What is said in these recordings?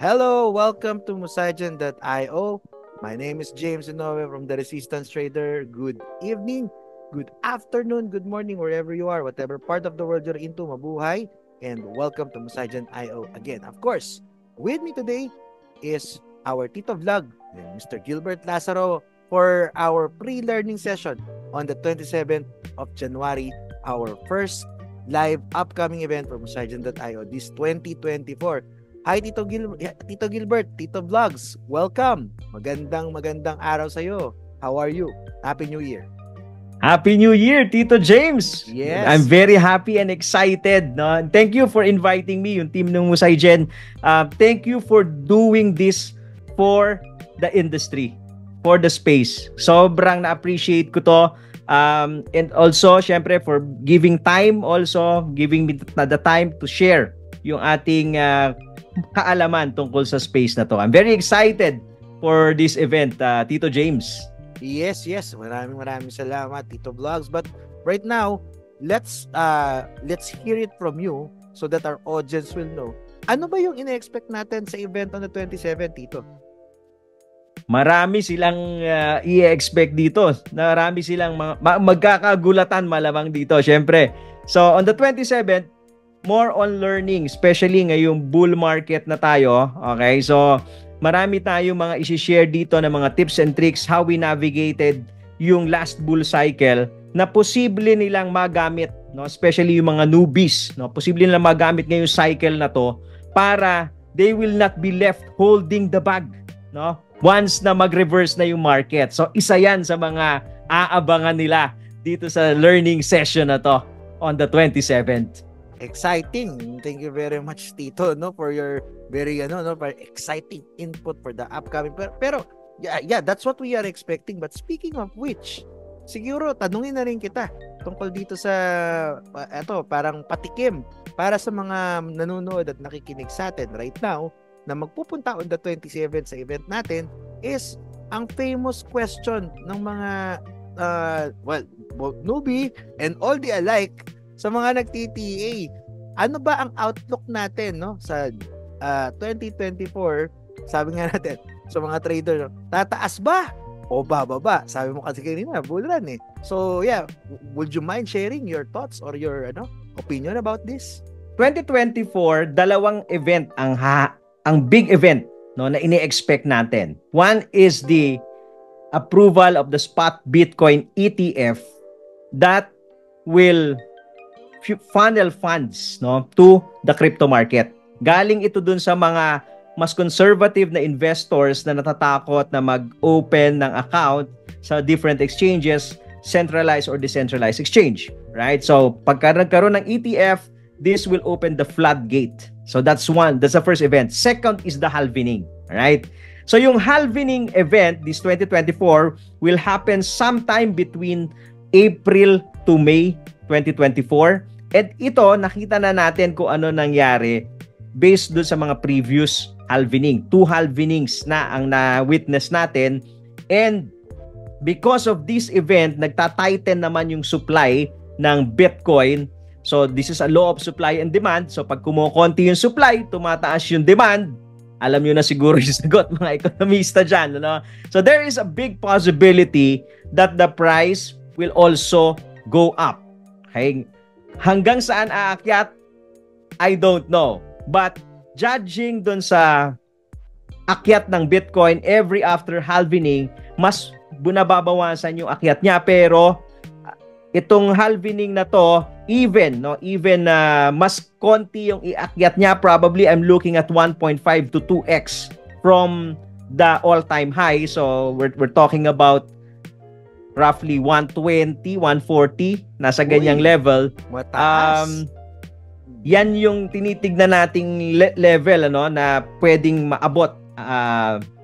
Hello, welcome to Musaijan.io. My name is James Inoue from the Resistance Trader. Good evening, good afternoon, good morning, wherever you are, whatever part of the world you're into, mabuhay, and welcome to Musaijan.io again. Of course, with me today is our Tito Vlog, Mr. Gilbert Lazaro, for our pre-learning session on the 27th of January, our first live upcoming event for Musaijan.io this 2024. Hi Tito Gilbert, Tito Vlogs. Welcome. Magandang araw sa iyo. How are you? Happy New Year. Happy New Year, Tito James. Yes. I'm very happy and excited. No? Thank you for inviting me, yung team ng Musaijan. Thank you for doing this for the industry, for the space. Sobrang na-appreciate ko to. And also, syempre, for giving time also, giving me the time to share yung ating kaalaman tungkol sa space na to. I'm very excited for this event, Tito James. Yes. Maraming salamat, Tito Vlogs. But right now, let's hear it from you so that our audience will know. Ano ba yung ina-expect natin sa event on the 27th, Tito? Marami silang i-expect dito. Marami silang magkakagulatan malamang dito, syempre. So, on the 27th, more on learning, especially ngayong bull market na tayo. Okay, so marami tayong mga isi-share dito ng mga tips and tricks how we navigated yung last bull cycle na posible nilang magamit, no? Especially yung mga newbies, no? Posible nilang magamit ngayong cycle na to para they will not be left holding the bag, no? Once na mag-reverse na yung market. So isa yan sa mga aabangan nila dito sa learning session na to on the 27th. Exciting. Thank you very much, Tito, no, for your very for exciting input for the upcoming. Pero yeah, that's what we are expecting. But speaking of which, siguro tanungin na rin kita tungkol dito sa parang patikim para sa mga nanonood at nakikinig sa atin right now na magpupunta on the 27th sa event natin is ang famous question ng mga newbie and all the alike sa mga nag-TTA. Ano ba ang outlook natin, no, sa 2024? Sabi nga natin sa mga trader, no, tataas ba o bababa? Sabi mo kasi kanina, bull run eh. So yeah, would you mind sharing your thoughts or your opinion about this? 2024, dalawang event ang big event, no, na ini-expect natin. One is the approval of the spot Bitcoin ETF that will funnel funds, no, to the crypto market. Galing ito dun sa mga mas conservative na investors na natatakot na mag-open ng account sa different exchanges, centralized or decentralized exchange, right? So pagka nagkaroon ng ETF, this will open the floodgate. So that's one. That's the first event. Second is the halvening, right? So yung halvening event, this 2024, will happen sometime between April to May 2024. At ito, nakita na natin kung ano nangyari based dun sa mga previous halvening. 2 halvenings na ang na-witness natin. And because of this event, nagta-tighten naman yung supply ng Bitcoin. So this is a law of supply and demand. So pag kumukonti yung supply, tumataas yung demand. Alam nyo na siguro yung sagot, mga ekonomista dyan. No? So there is a big possibility that the price will also go up. Okay? Hanggang saan aakyat, I don't know. But judging dun sa akyat ng Bitcoin every after halvening, mas bunababawasan yung akyat niya. Pero itong halvening na to, even mas konti yung iakyat niya. Probably I'm looking at 1.5 to 2x from the all-time high. So we're talking about roughly 120, 140, nasa ganyang level. Mataas. Yan yung tinitignan nating level na pwedeng maabot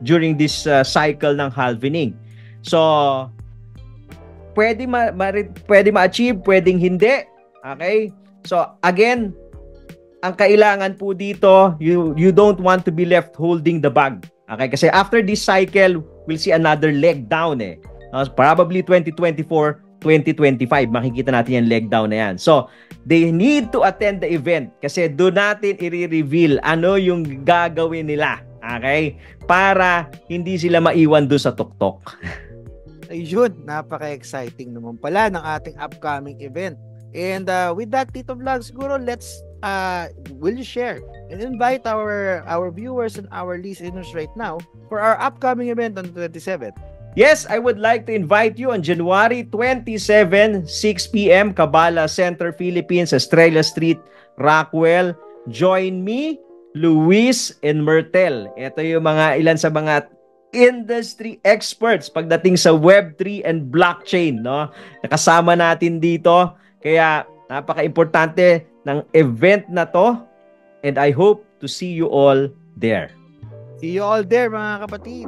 during this cycle ng halvening. So pwede ma-achieve, pwedeng hindi. Okay? So again, ang kailangan po dito, you don't want to be left holding the bag. Okay? Kasi after this cycle, we'll see another leg down eh. Probably 2024, 2025, makikita natin yung leg down na yan. So, they need to attend the event kasi doon natin i-reveal ano yung gagawin nila Okay? Para hindi sila maiwan doon sa tuktok. Ayun, napaka-exciting naman pala ng ating upcoming event. And with that, Tito Vlog, siguro will you share and invite our viewers and our listeners right now for our upcoming event on the 27th? Yes, I would like to invite you on January 27, 6 p.m., Kabala Center, Philippines, Estrella Street, Rockwell. Join me, Luis, and Myrtle. Ito yung ilan sa mga industry experts pagdating sa Web3 and blockchain, no? Nakasama natin dito. Kaya napaka-importante ng event na to, and I hope to see you all there. See you all there, mga kapatid.